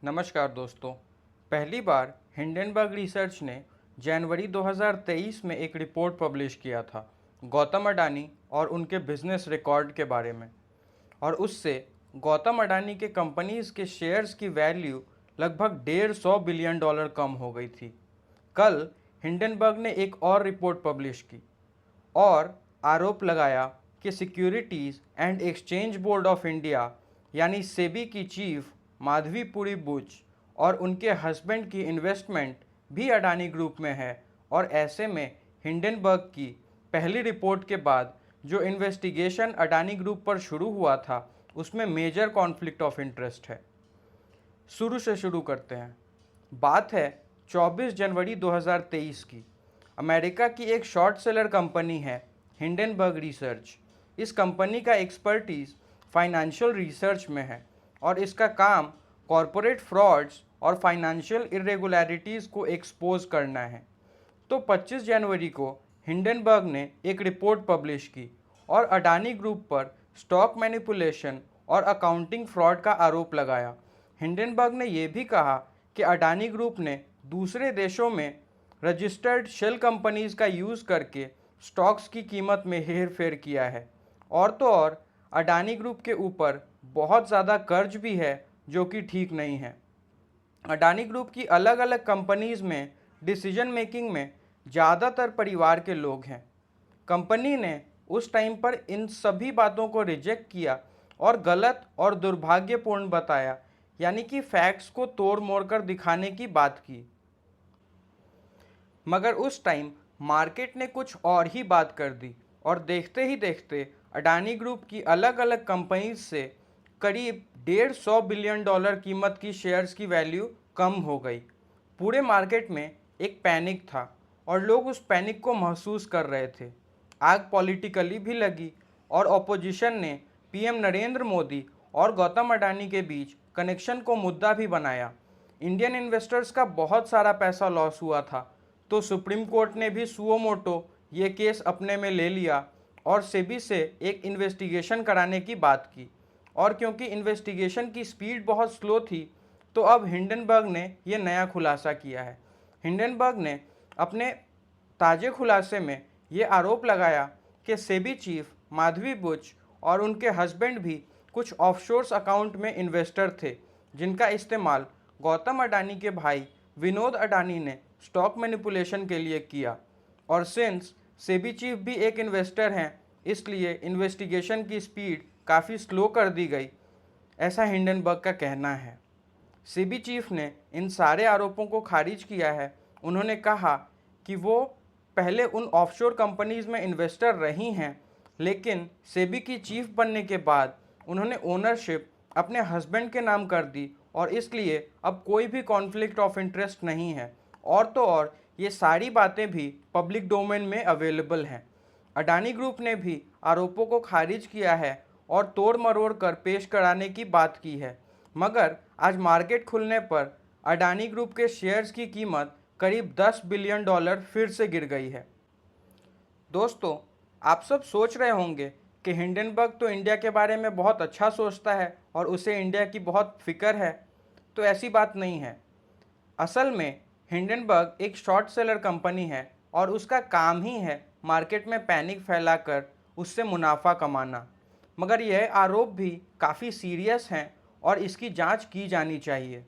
नमस्कार दोस्तों। पहली बार हिंडनबर्ग रिसर्च ने जनवरी 2023 में एक रिपोर्ट पब्लिश किया था गौतम अडानी और उनके बिजनेस रिकॉर्ड के बारे में। और उससे गौतम अडानी के कंपनीज के शेयर्स की वैल्यू लगभग 150 बिलियन डॉलर कम हो गई थी। कल हिंडनबर्ग ने एक और रिपोर्ट पब्लिश की और आरोप लगाया कि securities and exchange board of India यानी सेबी की चीफ माधवीपुरी बुच और उनके हस्बैंड की इन्वेस्टमेंट भी अडानी ग्रुप में है। और ऐसे में हिंडनबर्ग की पहली रिपोर्ट के बाद जो इन्वेस्टिगेशन अडानी ग्रुप पर शुरू हुआ था उसमें मेजर कॉन्फ्लिक्ट ऑफ इंटरेस्ट है। शुरू से शुरू करते हैं। बात है 24 जनवरी 2023 की। अमेरिका की एक शॉर्ट सेलर कंपनी है हिंडनबर्ग रिसर्च। इस कंपनी का एक्सपर्टीज़ फाइनेंशियल रिसर्च में है और इसका काम कॉरपोरेट फ्रॉड्स और फाइनेंशियल इरेगुलरिटीज़ को एक्सपोज करना है। तो 25 जनवरी को हिंडनबर्ग ने एक रिपोर्ट पब्लिश की और अडानी ग्रुप पर स्टॉक मैनिपुलेशन और अकाउंटिंग फ्रॉड का आरोप लगाया। हिंडनबर्ग ने यह भी कहा कि अडानी ग्रुप ने दूसरे देशों में रजिस्टर्ड शेल कंपनीज का यूज़ करके स्टॉक्स की कीमत में हेर फेर किया है। और तो और अडानी ग्रुप के ऊपर बहुत ज़्यादा कर्ज भी है जो कि ठीक नहीं है। अडानी ग्रुप की अलग अलग कंपनीज में डिसीजन मेकिंग में ज़्यादातर परिवार के लोग हैं। कंपनी ने उस टाइम पर इन सभी बातों को रिजेक्ट किया और गलत और दुर्भाग्यपूर्ण बताया, यानी कि फैक्ट्स को तोड़ मोड़ कर दिखाने की बात की। मगर उस टाइम मार्केट ने कुछ और ही बात कर दी और देखते ही देखते अडानी ग्रुप की अलग अलग कंपनीज से करीब 150 बिलियन डॉलर कीमत की शेयर्स की वैल्यू कम हो गई। पूरे मार्केट में एक पैनिक था और लोग उस पैनिक को महसूस कर रहे थे। आग पॉलिटिकली भी लगी और ऑपोजिशन ने पीएम नरेंद्र मोदी और गौतम अडानी के बीच कनेक्शन को मुद्दा भी बनाया। इंडियन इन्वेस्टर्स का बहुत सारा पैसा लॉस हुआ था, तो सुप्रीम कोर्ट ने भी सुओ मोटो ये केस अपने में ले लिया और सेबी से एक इन्वेस्टिगेशन कराने की बात की। और क्योंकि इन्वेस्टिगेशन की स्पीड बहुत स्लो थी, तो अब हिंडनबर्ग ने यह नया खुलासा किया है। हिंडनबर्ग ने अपने ताज़े खुलासे में ये आरोप लगाया कि सेबी चीफ माधवी बुच और उनके हस्बैंड भी कुछ ऑफशोर्स अकाउंट में इन्वेस्टर थे, जिनका इस्तेमाल गौतम अडानी के भाई विनोद अडानी ने स्टॉक मैनिपुलेशन के लिए किया। और सिंस सेबी चीफ भी एक इन्वेस्टर हैं, इसलिए इन्वेस्टिगेशन की स्पीड काफ़ी स्लो कर दी गई, ऐसा हिंडनबर्ग का कहना है। सेबी चीफ ने इन सारे आरोपों को खारिज किया है। उन्होंने कहा कि वो पहले उन ऑफशोर कंपनीज में इन्वेस्टर रही हैं, लेकिन सेबी की चीफ बनने के बाद उन्होंने ओनरशिप अपने हस्बैंड के नाम कर दी और इसलिए अब कोई भी कॉन्फ्लिक्ट ऑफ इंटरेस्ट नहीं है। और तो और ये सारी बातें भी पब्लिक डोमेन में अवेलेबल हैं। अडानी ग्रुप ने भी आरोपों को खारिज किया है और तोड़ मरोड़ कर पेश कराने की बात की है। मगर आज मार्केट खुलने पर अडानी ग्रुप के शेयर्स की कीमत करीब 10 बिलियन डॉलर फिर से गिर गई है। दोस्तों, आप सब सोच रहे होंगे कि हिंडनबर्ग तो इंडिया के बारे में बहुत अच्छा सोचता है और उसे इंडिया की बहुत फिक्र है। तो ऐसी बात नहीं है। असल में हिंडनबर्ग एक शॉर्ट सेलर कंपनी है और उसका काम ही है मार्केट में पैनिक फैलाकर उससे मुनाफा कमाना। मगर यह आरोप भी काफ़ी सीरियस हैं और इसकी जांच की जानी चाहिए।